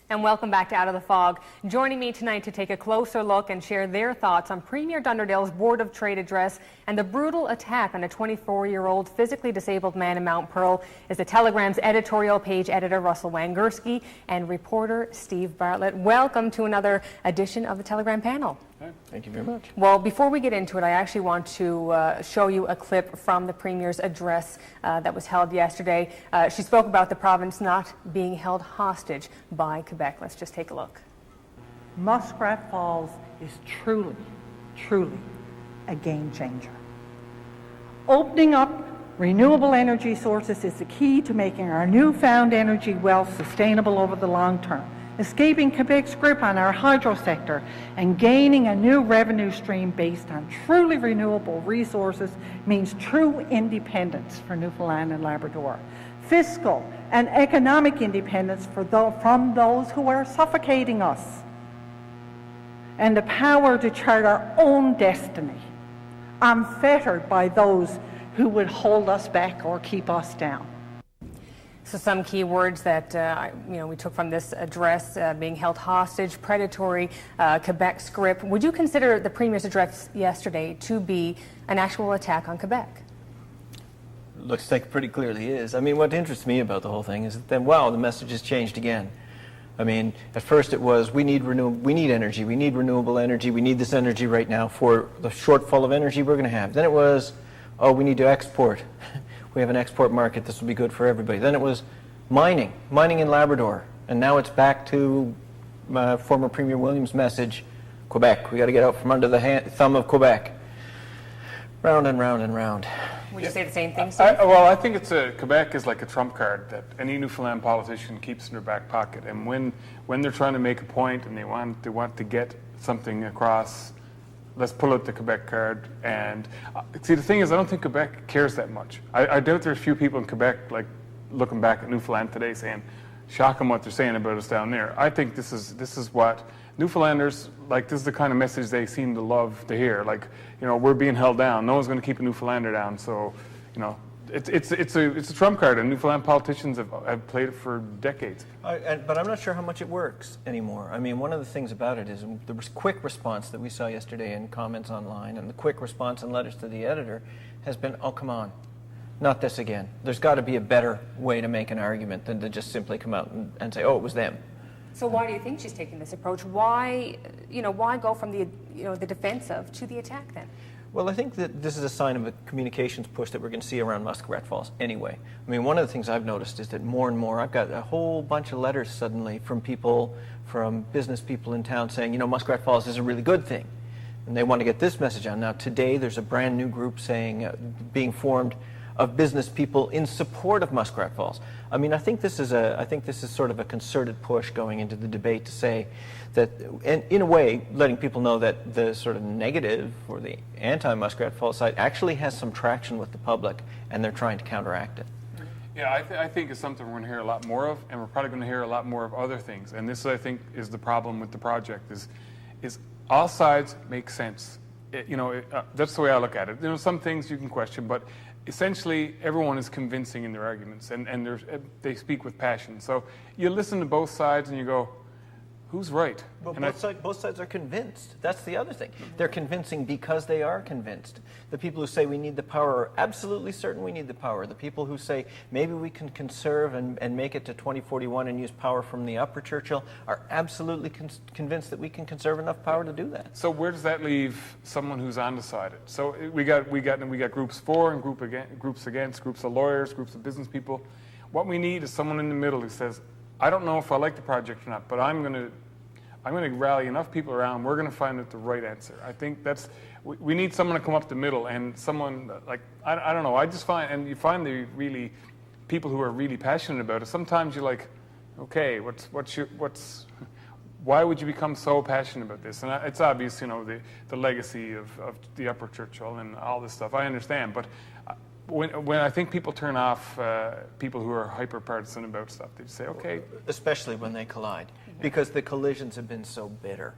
And welcome back to Out of the Fog. Joining me tonight to take a closer look and share their thoughts on Premier Dunderdale's Board of Trade address and the brutal attack on a 24-year-old physically disabled man in Mount Pearl is the Telegram's editorial page editor Russell Wangersky and reporter Steve Bartlett. Welcome to another edition of the Telegram panel. Thank you very much. Well, before we get into it, I actually want to show you a clip from the Premier's address that was held yesterday. She spoke about the province not being held hostage by Quebec. Let's just take a look. Muskrat Falls is truly, truly a game changer. Opening up renewable energy sources is the key to making our newfound energy wealth sustainable over the long term. Escaping Quebec's grip on our hydro sector and gaining a new revenue stream based on truly renewable resources means true independence for Newfoundland and Labrador. Fiscal and economic independence from those who are suffocating us. And the power to chart our own destiny, unfettered by those who would hold us back or keep us down. So some key words that we took from this address: being held hostage, predatory, Quebec script. Would you consider the Premier's address yesterday to be an actual attack on Quebec? Looks like it pretty clearly is. I mean, what interests me about the whole thing is that then, wow, the message has changed again. I mean, at first it was, we need energy, we need renewable energy, we need this energy right now for the shortfall of energy we're going to have. Then it was, oh, we need to export. We have an export market, this will be good for everybody. Then it was mining in Labrador. And now it's back to former Premier Williams' message, Quebec. We got to get out from under the thumb of Quebec. Round and round and round. Would you say the same thing, Steve? I think Quebec is like a trump card that any Newfoundland politician keeps in their back pocket. And when they're trying to make a point and they want to get something across, let's pull out the Quebec card. And see, the thing is, I don't think Quebec cares that much. I doubt there's a few people in Quebec like looking back at Newfoundland today saying, shocking what they're saying about us down there. I think this is what Newfoundlanders, like, this is the kind of message they seem to love to hear. Like, we're being held down. No one's going to keep a Newfoundlander down. So, it's a trump card, and Newfoundland politicians have played it for decades. But I'm not sure how much it works anymore. I mean, one of the things about it is the quick response that we saw yesterday in comments online and the quick response in letters to the editor has been, oh, come on, not this again. There's got to be a better way to make an argument than to just simply come out and say, oh, it was them. So why do you think she's taking this approach? Why go from the defensive to the attack then? Well, I think that this is a sign of a communications push that we're going to see around Muskrat Falls anyway. I mean, one of the things I've noticed is that more and more, I've got a whole bunch of letters suddenly from business people in town saying, Muskrat Falls is a really good thing. And they want to get this message on. Now, today there's a brand new group being formed of business people in support of Muskrat Falls. I mean, I think this is sort of a concerted push going into the debate to say that, and in a way, letting people know that the sort of negative or the anti-Muskrat Falls side actually has some traction with the public, and they're trying to counteract it. Yeah, I think it's something we're going to hear a lot more of, and we're probably going to hear a lot more of other things. And this, I think, is the problem with the project: is all sides make sense. That's the way I look at it. Some things you can question, but essentially, everyone is convincing in their arguments, and they speak with passion. So you listen to both sides, and you go, who's right? But both sides are convinced. That's the other thing. They're convincing because they are convinced. The people who say we need the power are absolutely certain we need the power. The people who say maybe we can conserve and make it to 2041 and use power from the Upper Churchill are absolutely convinced that we can conserve enough power to do that. So where does that leave someone who's undecided? So we got groups for and groups against, groups of lawyers, groups of business people. What we need is someone in the middle who says, I don't know if I like the project or not, but I'm going to rally enough people around. We're going to find out the right answer. I think we need someone to come up the middle, and someone like I don't know. I just find, and you find the really people who are really passionate about it. Sometimes you're like, okay, why would you become so passionate about this? And it's obvious, the legacy of the Upper Churchill and all this stuff. I understand, but when I think people turn off people who are hyper-partisan about stuff, they just say, okay. Especially when they collide, because the collisions have been so bitter.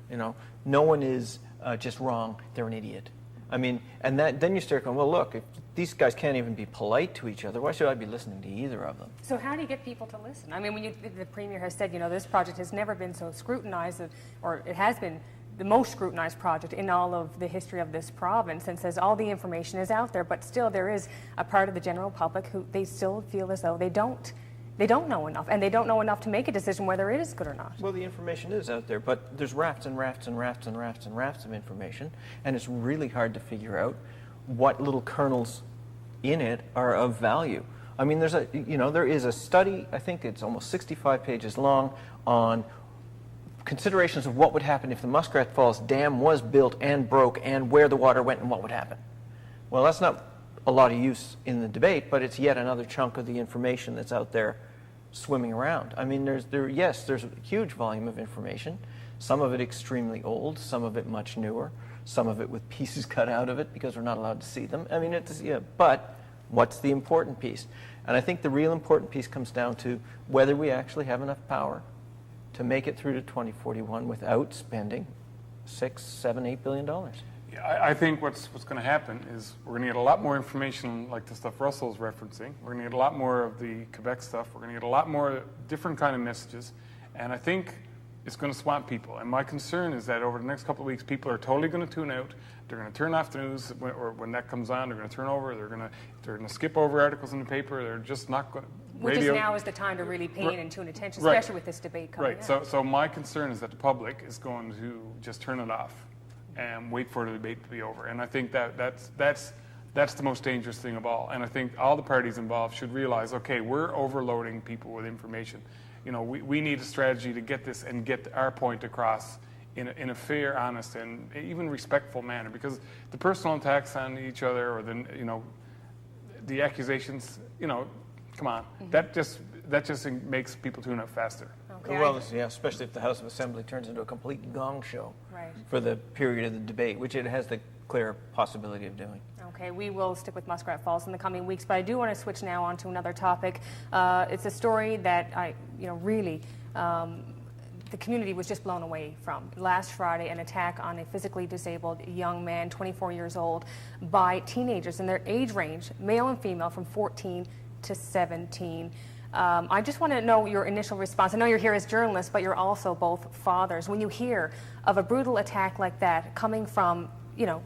No one is just wrong, they're an idiot. I mean, and then you start going, well, look, if these guys can't even be polite to each other, why should I be listening to either of them? So how do you get people to listen? I mean, when the Premier has said, this project has never been so scrutinized, or it has been the most scrutinized project in all of the history of this province, and says all the information is out there, but still there is a part of the general public who they still feel as though they don't know enough, and they don't know enough to make a decision whether it is good or not. Well, the information is out there, but there's rafts and rafts and rafts and rafts and rafts of information, and it's really hard to figure out what little kernels in it are of value. I mean, there is a study, I think it's almost 65 pages long, on considerations of what would happen if the Muskrat Falls Dam was built and broke, and where the water went and what would happen. Well, that's not a lot of use in the debate, but it's yet another chunk of the information that's out there swimming around. I mean, there's a huge volume of information, some of it extremely old, some of it much newer, some of it with pieces cut out of it because we're not allowed to see them. I mean, but what's the important piece? And I think the real important piece comes down to whether we actually have enough power to make it through to 2041 without spending $6, $7, $8 billion. Yeah, I think what's going to happen is we're going to get a lot more information like the stuff Russell's referencing. We're going to get a lot more of the Quebec stuff. We're going to get a lot more different kind of messages. And I think it's going to swamp people. And my concern is that over the next couple of weeks, people are totally going to tune out. They're going to turn off the news, or when that comes on, they're going to turn over. They're going to skip over articles in the paper. They're just not going to. Which is now is the time to really pay in and tune attention, especially with this debate coming up. Right. So my concern is that the public is going to just turn it off and wait for the debate to be over. And I think that's the most dangerous thing of all. And I think all the parties involved should realize, okay, we're overloading people with information. We need a strategy to get this and get our point across in a fair, honest, and even respectful manner. Because the personal attacks on each other, or the accusations, come on, that just makes people tune up faster. Okay. Well, especially if the House of Assembly turns into a complete gong show for the period of the debate, which it has the clear possibility of doing. Okay, we will stick with Muskrat Falls in the coming weeks, but I do want to switch now on to another topic. It's a story that really, the community was just blown away from. Last Friday, an attack on a physically disabled young man, 24 years old, by teenagers in their age range, male and female, from 14 to 17. I just want to know your initial response. I know you're here as journalists, but you're also both fathers. When you hear of a brutal attack like that coming from,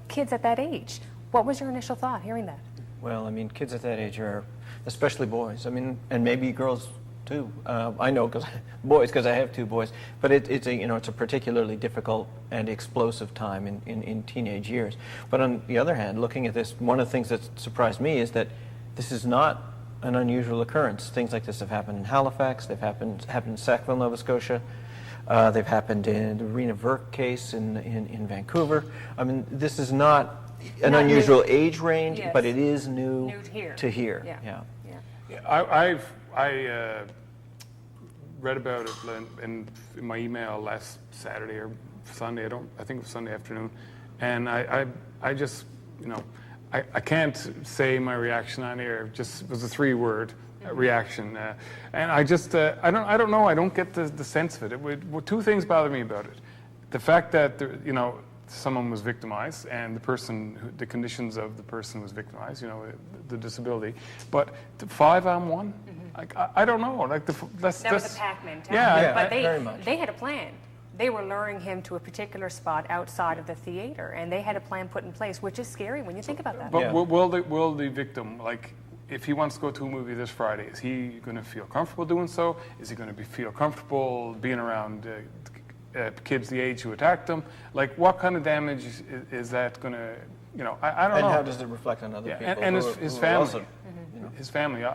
kids at that age, what was your initial thought hearing that? Well, I mean, kids at that age are, especially boys, and maybe girls too. I know because I have two boys, but it's a particularly difficult and explosive time in teenage years. But on the other hand, looking at this, one of the things that surprised me is that this is not an unusual occurrence. Things like this have happened in Halifax. They've happened in Sackville, Nova Scotia. They've happened in the Rena Verk case in Vancouver. I mean, this is not an unusual age range, but it is new to here. Yeah. I read about it in my email last Saturday or Sunday. I think it was Sunday afternoon, and I just I can't say my reaction on air. Just was a 3-word reaction, and I just I don't know. I don't get the sense of it. Two things bother me about it: the fact that someone was victimized, and the conditions of the person was victimized. The disability, but 5-on-1. I don't know. That was a pack mentality. Yeah, but very much. They had a plan. They were luring him to a particular spot outside of the theater, and they had a plan put in place, which is scary when you think about that. But will the victim, if he wants to go to a movie this Friday, is he going to feel comfortable doing so? Is he going to feel comfortable being around kids the age who attacked him? What kind of damage is that going to, I don't know. And how does it reflect on other people? And his family. His family.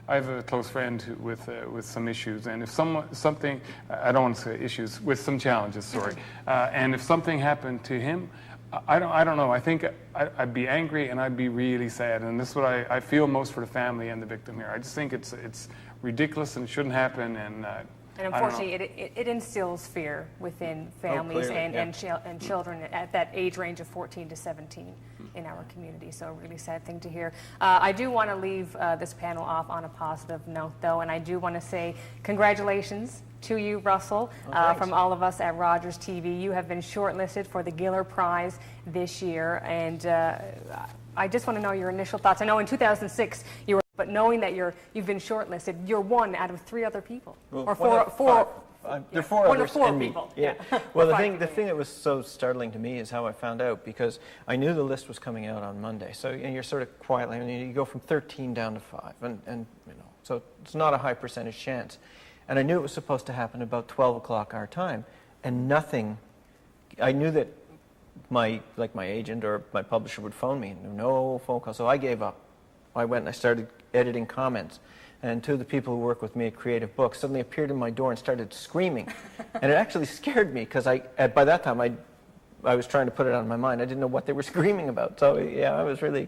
I have a close friend with some issues, and if something, I don't want to say issues, with some challenges, sorry, and if something happened to him, I don't know. I think I'd be angry and I'd be really sad, and this is what I feel most for the family and the victim here. I just think it's ridiculous and it shouldn't happen, and unfortunately, it instills fear within families and children at that age range of 14 to 17 in our community. So a really sad thing to hear. I do want to leave this panel off on a positive note, though, and I do want to say congratulations to you, Russell, from all of us at Rogers TV. You have been shortlisted for the Giller Prize this year, and I just want to know your initial thoughts. I know in 2006 you were, but knowing that you've been shortlisted, you're one out of 3 other people, Well, or there are 4 one of others 4 and me. people. Yeah. Well, the thing that was so startling to me is how I found out, because I knew the list was coming out on Monday. So you're sort of quietly, I mean, you go from 13 down to 5, and you know, so it's not a high percentage chance. And I knew it was supposed to happen about 12 o'clock our time, and nothing. I knew that my agent or my publisher would phone me, and no phone call. So I gave up. I went and I started editing comments. And 2 of the people who work with me at Creative Books suddenly appeared in my door and started screaming. And it actually scared me, because by that time I was trying to put it out of my mind. I didn't know what they were screaming about. So yeah, I was really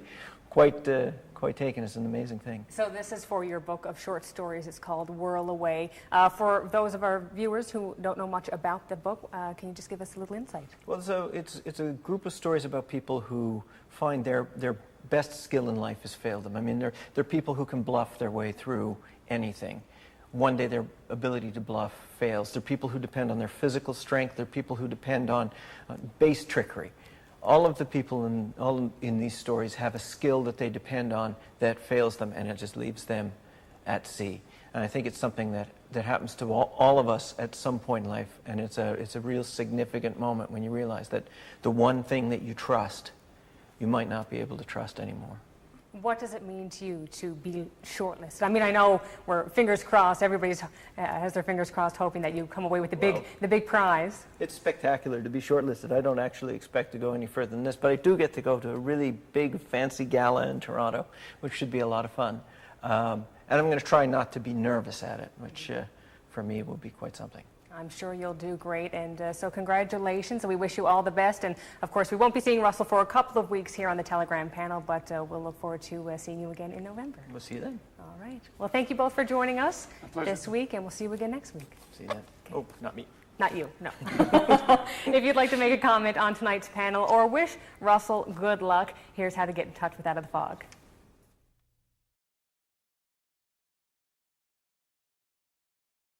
quite taken. It's an amazing thing. So this is for your book of short stories. It's called Whirl Away. For those of our viewers who don't know much about the book, can you just give us a little insight? Well, so it's a group of stories about people who find their best skill in life has failed them. I mean, they're people who can bluff their way through anything. One day their ability to bluff fails. They're people who depend on their physical strength. They're people who depend on base trickery. All of the people in these stories have a skill that they depend on that fails them, and it just leaves them at sea. And I think it's something that happens to all of us at some point in life, and it's a real significant moment when you realize that the one thing that you trust, you might not be able to trust anymore. What does it mean to you to be shortlisted? I mean, I know we're fingers crossed. Everybody has their fingers crossed, hoping that you come away with the big prize. It's spectacular to be shortlisted. I don't actually expect to go any further than this, but I do get to go to a really big, fancy gala in Toronto, which should be a lot of fun. And I'm going to try not to be nervous at it, which for me will be quite something. I'm sure you'll do great, and so congratulations, and we wish you all the best. And of course, we won't be seeing Russell for a couple of weeks here on the Telegram panel, but we'll look forward to seeing you again in November. We'll see you then. All right. Well, thank you both for joining us this week, and we'll see you again next week. See you then. Okay. Oh, not me. Not you, no. If you'd like to make a comment on tonight's panel or wish Russell good luck, here's how to get in touch with Out of the Fog.